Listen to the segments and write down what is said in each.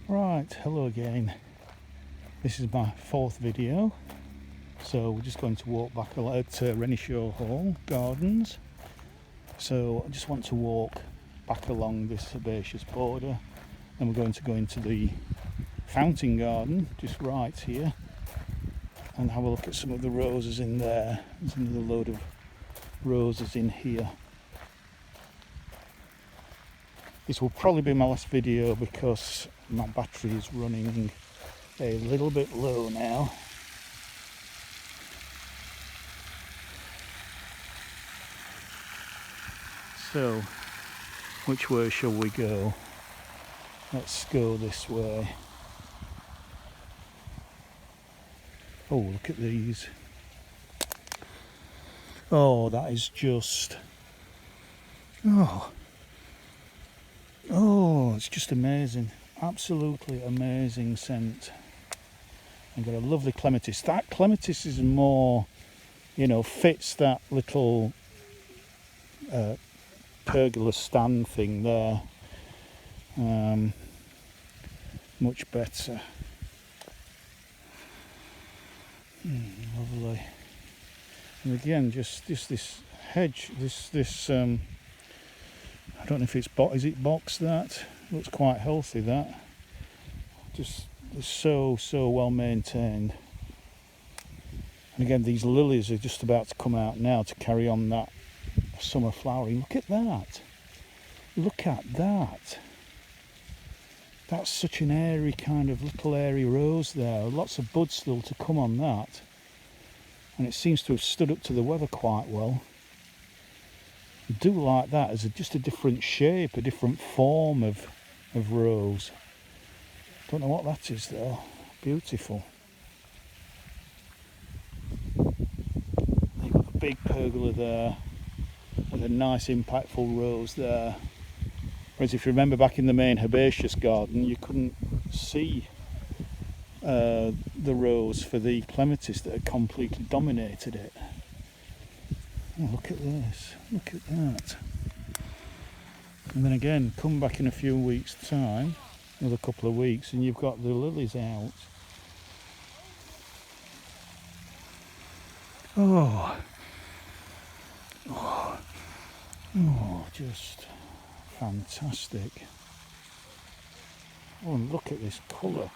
Right, hello again. This is my fourth video. So we're just going to walk back at Renishaw Hall Gardens. So I just want to walk back along this herbaceous border. Then we're going to go into the fountain garden, just right here, and have a look at some of the roses in there. There's another load of roses in here. This will probably be my last video because my battery is running a little bit low now. So, which way shall we go? Let's go this way. Oh, look at these. Oh, that is just... Oh, it's just amazing. Absolutely amazing scent. I've got a lovely clematis. That clematis is more, fits that little pergola stand thing there. Much better. Lovely. And again, just this hedge, this I don't know if it's is it box that? Looks quite healthy, that. Just so well maintained. And again, these lilies are just about to come out now to carry on that summer flowering. Look at that. Look at that. That's such an airy kind of little airy rose there. Lots of buds still to come on that. And it seems to have stood up to the weather quite well. I do like that as just a different shape, a different form of rose. Don't know what that is though. Beautiful. You've got a big pergola there with a nice impactful rose there. Whereas if you remember back in the main herbaceous garden, you couldn't see the rose for the clematis that had completely dominated it. Oh, look at this, look at that. And then again, come back in a few weeks' time, another couple of weeks, and you've got the lilies out. Oh, just fantastic. Oh, and look at this colour.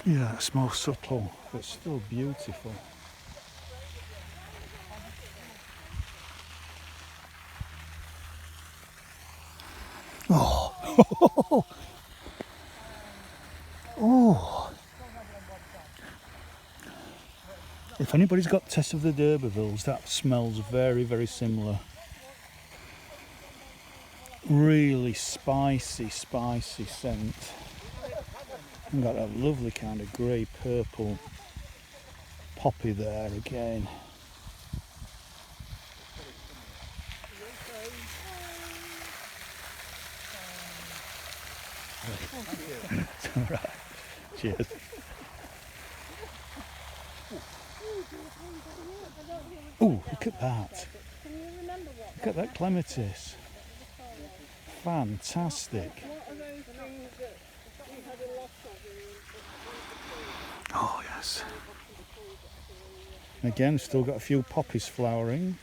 Yeah, it's more subtle, but still beautiful. Oh, oh. If anybody's got Tess of the D'Urbervilles, that smells very, very similar. Really spicy scent. I've got a lovely kind of grey purple poppy there again. Alright, cheers. Oh, look at that. Look at that clematis. Fantastic. Oh yes. And again, still got a few poppies flowering.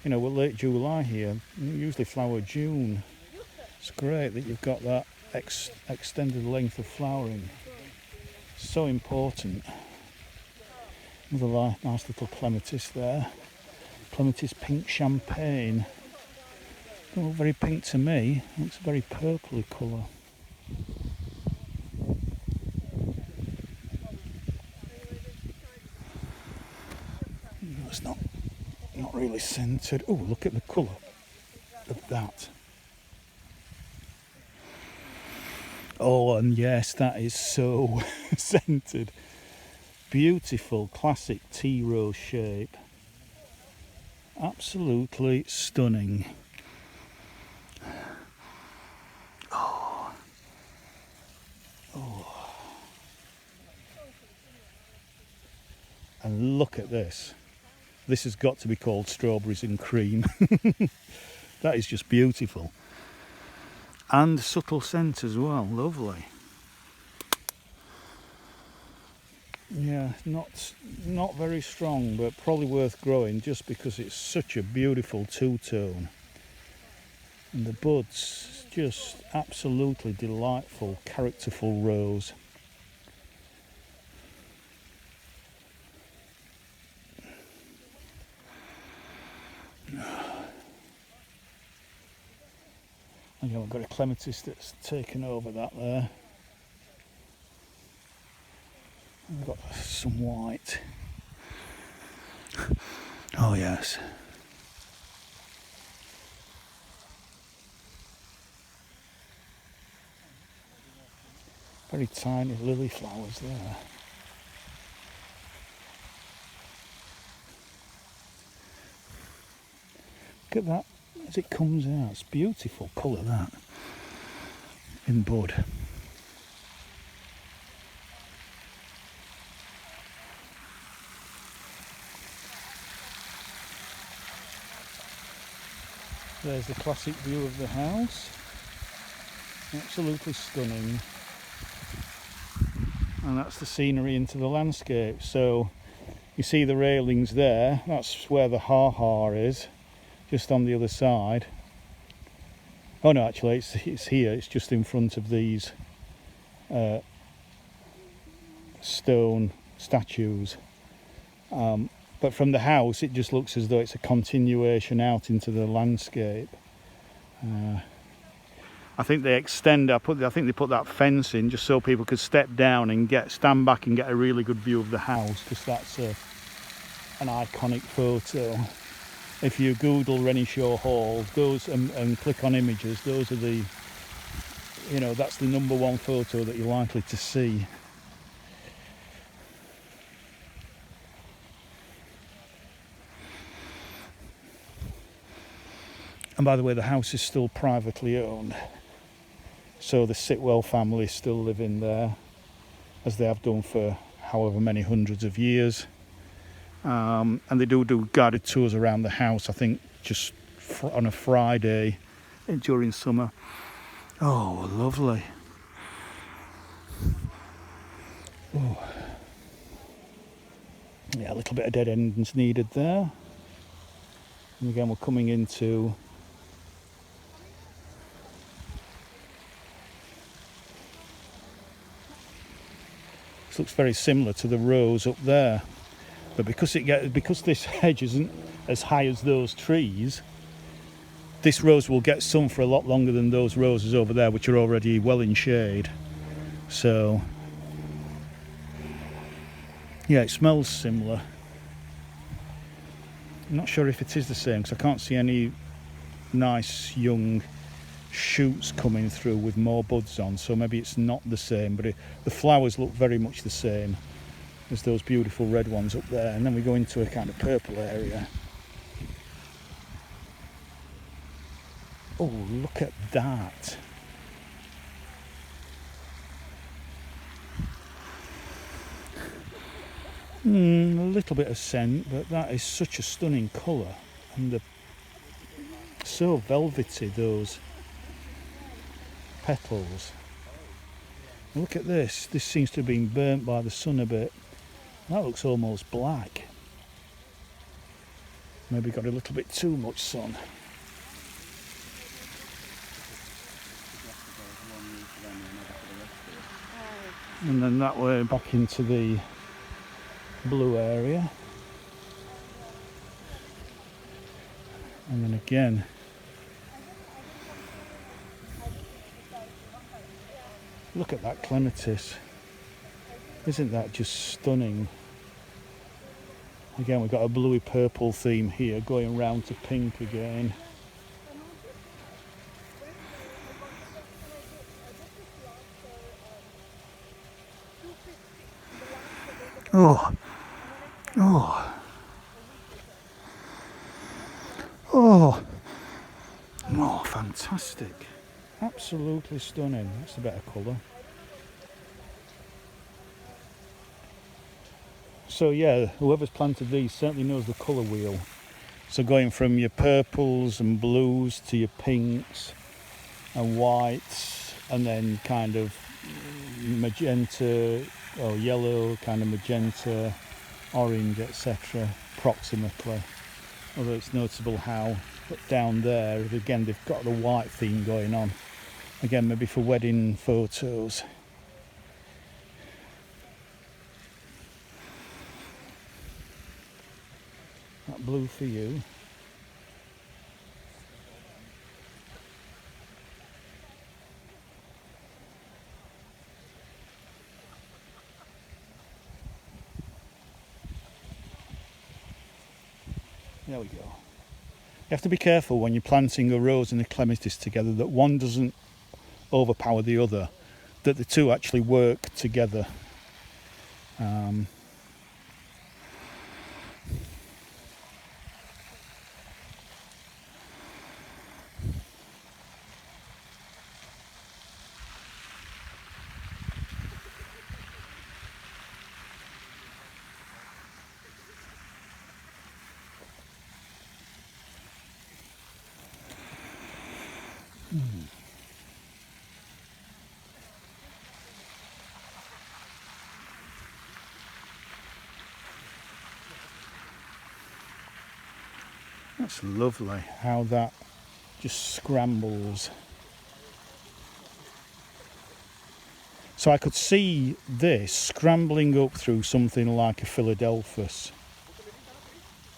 We're late July here. We usually flower June. It's great that you've got that extended length of flowering. So important. Another nice little clematis there. Clematis pink champagne. Don't look very pink to me. It looks very purpley colour. It's not really scented. Oh, look at the colour of that. Oh, and yes, that is so scented. Beautiful, classic tea rose shape. Absolutely stunning. Oh. And look at this. This has got to be called strawberries and cream. That is just beautiful. And subtle scent as well, lovely. Yeah, not very strong, but probably worth growing just because it's such a beautiful two-tone. And the buds, just absolutely delightful, characterful rose. Again, we've got a clematis that's taken over that there. We've got some white. Oh yes. Very tiny lily flowers there. Look at that as it comes out. It's beautiful colour, that, in bud. There's the classic view of the house. Absolutely stunning. And that's the scenery into the landscape. So you see the railings there, that's where the ha-ha is, just on the other side. Oh no, actually it's here, it's just in front of these stone statues. But from the house it just looks as though it's a continuation out into the landscape. I think they extend. I think they put that fence in just so people could step down and stand back and get a really good view of the house, because that's an iconic photo. If you Google Renishaw Hall, those and click on images, those are the, that's the #1 photo that you're likely to see. And by the way, the house is still privately owned. So the Sitwell family still live in there, as they have done for however many hundreds of years. And they do guided tours around the house, I think just on a Friday during summer. Oh, lovely. Oh. Yeah, a little bit of dead endings needed there. And again, we're coming into this. Looks very similar to the rose up there, but because this hedge isn't as high as those trees, this rose will get sun for a lot longer than those roses over there, which are already well in shade. So yeah, it smells similar. I'm not sure if it is the same because I can't see any nice young shoots coming through with more buds on, so maybe it's not the same, but the flowers look very much the same as those beautiful red ones up there. And then we go into a kind of purple area. Oh, look at that. A little bit of scent, but that is such a stunning colour, and so velvety, those petals. And look at this seems to have been burnt by the sun a bit. That looks almost black. Maybe got a little bit too much sun. And then that way back into the blue area. And then again look at that clematis. Isn't that just stunning? Again, we've got a bluey purple theme here going round to pink again. Oh, oh, oh, oh, fantastic. Absolutely stunning. That's a better colour. So yeah, whoever's planted these certainly knows the colour wheel. So going from your purples and blues to your pinks and white, and then kind of magenta or yellow, kind of magenta, orange, etc. approximately. Although it's noticeable how down there, again, they've got the white theme going on. Again, maybe for wedding photos. That blue for you. There we go. You have to be careful when you're planting a rose and a clematis together that one doesn't overpower the other, that the two actually work together. That's lovely how that just scrambles. So I could see this scrambling up through something like a Philadelphus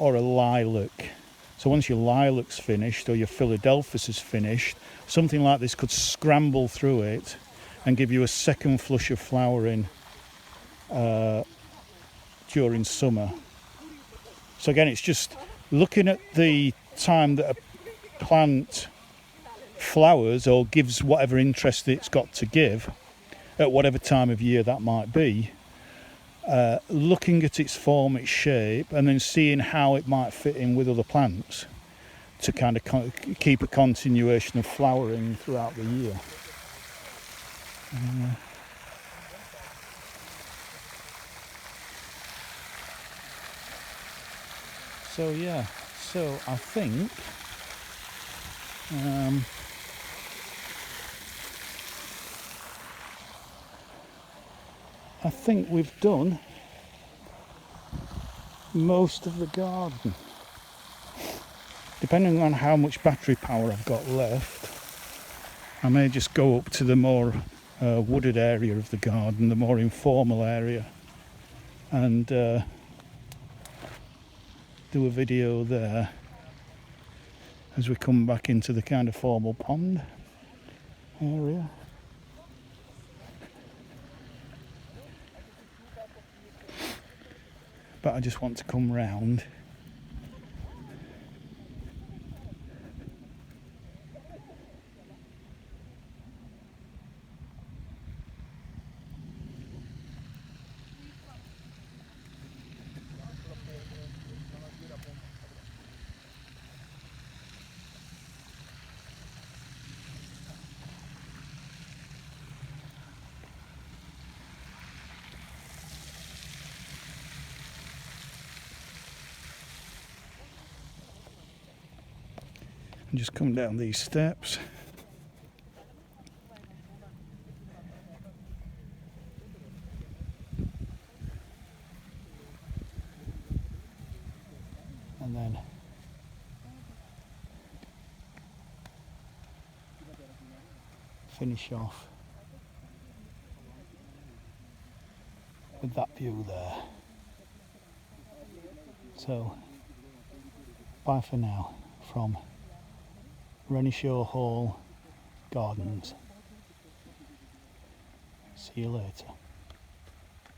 or a lilac. So once your lilac's finished or your Philadelphus is finished, something like this could scramble through it and give you a second flush of flowering during summer. So again, it's just looking at the time that a plant flowers or gives whatever interest it's got to give at whatever time of year that might be, looking at its form, its shape, and then seeing how it might fit in with other plants to kind of keep a continuation of flowering throughout the year. So yeah, so I think we've done most of the garden. Depending on how much battery power I've got left, I may just go up to the more wooded area of the garden, the more informal area, and do a video there as we come back into the kind of formal pond area. But I just want to come round and just come down these steps. And then finish off with that view there. So, bye for now from Renishaw Hall Gardens. See you later.